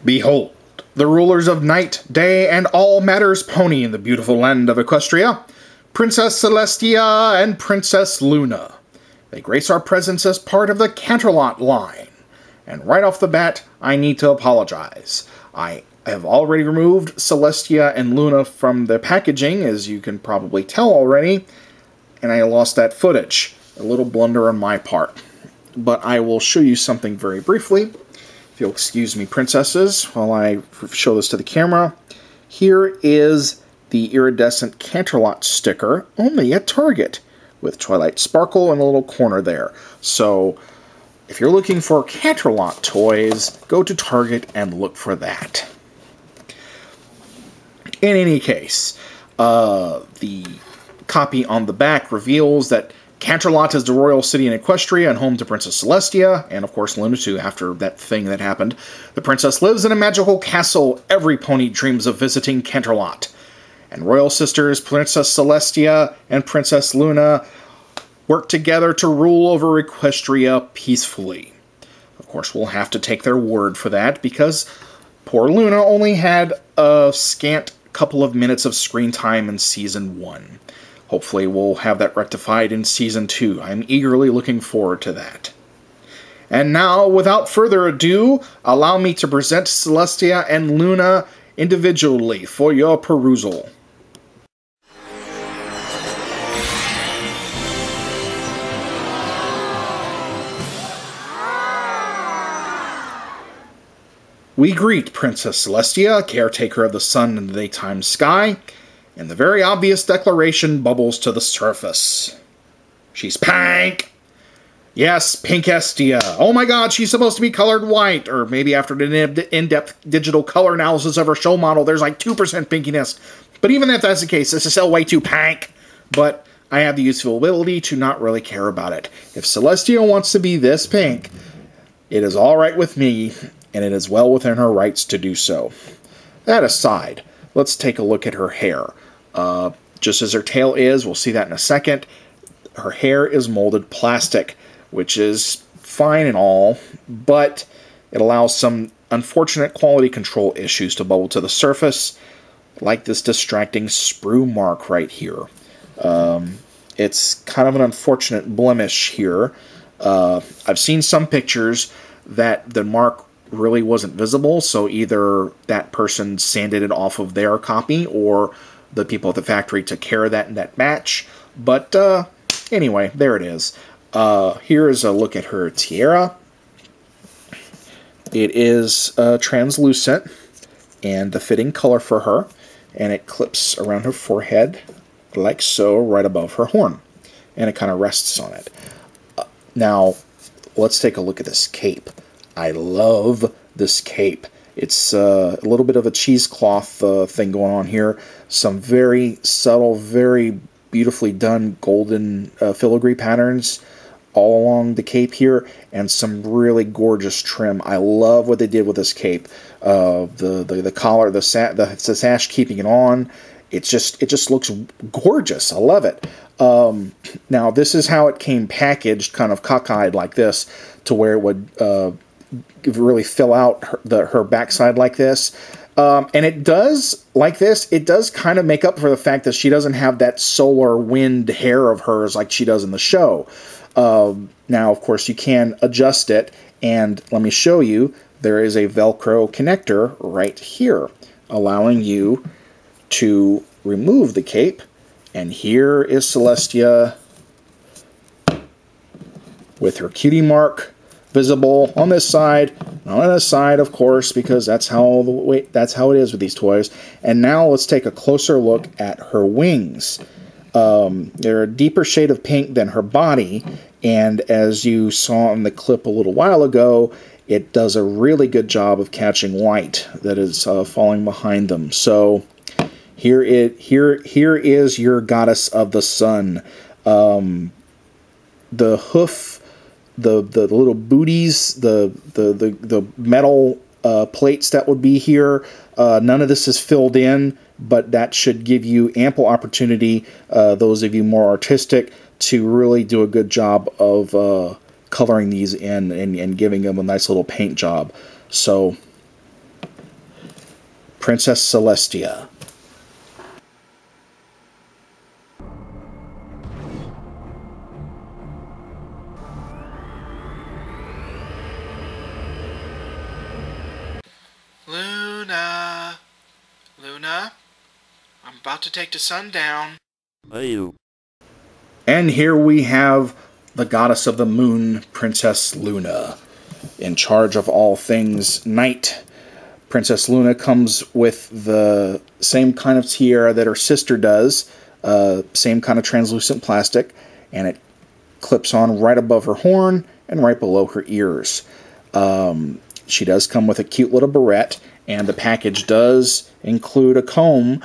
Behold, the rulers of night, day, and all matters pony in the beautiful land of Equestria, Princess Celestia and Princess Luna. They grace our presence as part of the Canterlot line. And right off the bat, I need to apologize. I have already removed Celestia and Luna from their packaging, as you can probably tell already, and I lost that footage. A little blunder on my part. But I will show you something very briefly. If you'll excuse me, princesses, while I show this to the camera. Here is the iridescent Canterlot sticker, only at Target, with Twilight Sparkle in the little corner there. So, if you're looking for Canterlot toys, go to Target and look for that. In any case, the copy on the back reveals that Canterlot is the royal city in Equestria and home to Princess Celestia, and of course Luna too, after that thing that happened. The princess lives in a magical castle. Every pony dreams of visiting Canterlot. And royal sisters Princess Celestia and Princess Luna work together to rule over Equestria peacefully. Of course, we'll have to take their word for that, because poor Luna only had a scant couple of minutes of screen time in Season 1. Hopefully we'll have that rectified in Season 2. I'm eagerly looking forward to that. And now, without further ado, allow me to present Celestia and Luna individually for your perusal. We greet Princess Celestia, caretaker of the sun and the daytime sky, and the very obvious declaration bubbles to the surface. She's pink! Yes, Pinkestia. Oh my god, she's supposed to be colored white, or maybe after an in-depth digital color analysis of her show model, there's like 2% pinkiness. But even if that's the case, this is still way too pink. But I have the useful ability to not really care about it. If Celestia wants to be this pink, it is alright with me, and it is well within her rights to do so. That aside, let's take a look at her hair. Just as her tail is, we'll see that in a second, her hair is molded plastic, which is fine and all, but it allows some unfortunate quality control issues to bubble to the surface, like this distracting sprue mark right here. It's kind of an unfortunate blemish here. I've seen some pictures that the mark really wasn't visible, so either that person sanded it off of their copy, or the people at the factory took care of that in that batch. But anyway, there it is. Here is a look at her tiara. It is translucent and the fitting color for her, and it clips around her forehead like so, right above her horn, and it kind of rests on it. Now, let's take a look at this cape. I love this cape. It's a little bit of a cheesecloth thing going on here. Some very subtle, very beautifully done golden filigree patterns all along the cape here, and some really gorgeous trim. I love what they did with this cape. The collar, the sash keeping it on. It just looks gorgeous. I love it. Now, this is how it came packaged, kind of cockeyed like this, to where it would really fill out her backside like this. And it does, like this, it does kind of make up for the fact that she doesn't have that solar wind hair of hers like she does in the show. Now, of course, you can adjust it, and let me show you. There is a Velcro connector right here, allowing you to remove the cape. And here is Celestia with her cutie mark visible on this side, not on this side, of course, because that's how it is with these toys. And now let's take a closer look at her wings. They're a deeper shade of pink than her body, and as you saw in the clip a little while ago, it does a really good job of catching light that is falling behind them. So here is your goddess of the sun. The hoof, the little booties, the metal plates that would be here, none of this is filled in, but that should give you ample opportunity, those of you more artistic, to really do a good job of coloring these in and giving them a nice little paint job. So Princess Celestia. Luna, Luna, I'm about to take the sun down. And here we have the goddess of the moon, Princess Luna, in charge of all things night. Princess Luna comes with the same kind of tiara that her sister does, same kind of translucent plastic, and it clips on right above her horn and right below her ears. She does come with a cute little barrette, and the package does include a comb,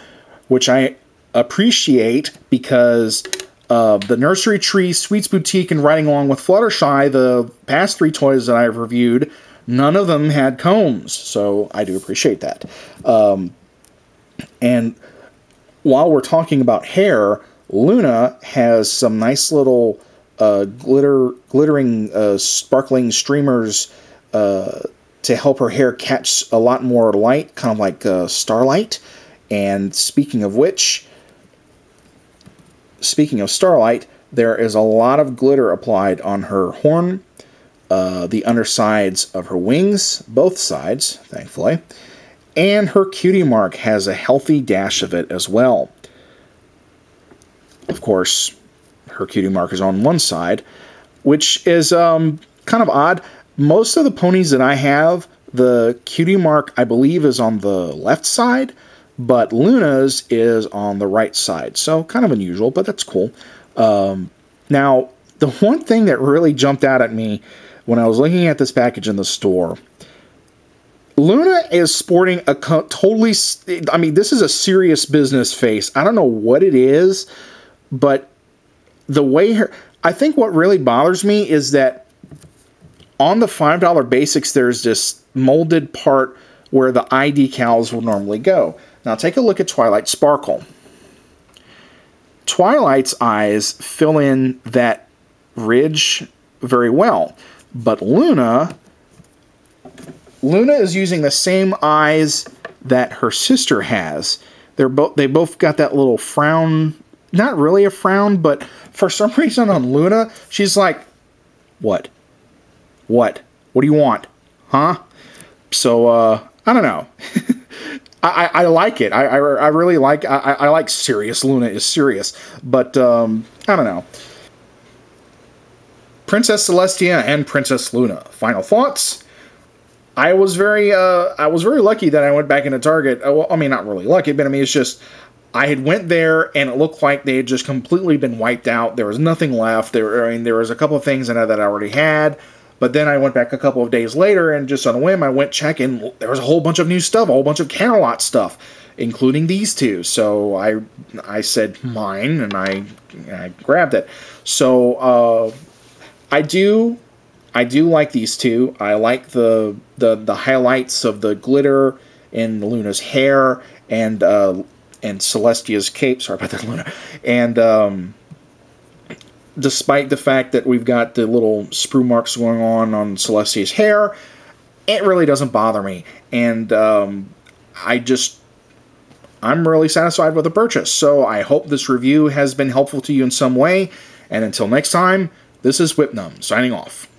which I appreciate because the Nursery Tree, Sweets Boutique, and Riding Along with Fluttershy, the past 3 toys that I've reviewed, none of them had combs, so I do appreciate that. And while we're talking about hair, Luna has some nice little glittering, sparkling streamers to help her hair catch a lot more light, kind of like starlight. And speaking of which, speaking of starlight, there is a lot of glitter applied on her horn, the undersides of her wings, both sides, thankfully, and her cutie mark has a healthy dash of it as well. Of course, her cutie mark is on one side, which is kind of odd. Most of the ponies that I have, the cutie mark, I believe, is on the left side, but Luna's is on the right side. So kind of unusual, but that's cool. Now, the one thing that really jumped out at me when I was looking at this package in the store, Luna is sporting a totally, I mean, this is a serious business face. I don't know what it is, but the way her, I think what really bothers me is that on the $5 basics, there's this molded part where the eye decals will normally go. Now take a look at Twilight Sparkle. Twilight's eyes fill in that ridge very well, but Luna is using the same eyes that her sister has. They both got that little frown, not really a frown, but for some reason on Luna, she's like, what? What do you want? Huh? So, I don't know. I like it. I really like, I like serious. Luna is serious. But, I don't know. Princess Celestia and Princess Luna. Final thoughts? I was very lucky that I went back into Target. Well, I mean, not really lucky, but I mean, it's just, I had went there and it looked like they had just completely been wiped out. There was nothing left. There was a couple of things in there that I already had. But then I went back a couple of days later, and just on a whim, I went checking. There was a whole bunch of new stuff, a whole bunch of Canterlot stuff, including these two. So I said mine, and I grabbed it. So I do like these two. I like the highlights of the glitter in Luna's hair and Celestia's cape. Sorry about that, Luna. And despite the fact that we've got the little sprue marks going on Celestia's hair, it really doesn't bother me. And I'm really satisfied with the purchase. So I hope this review has been helpful to you in some way. And until next time, this is Whipnum, signing off.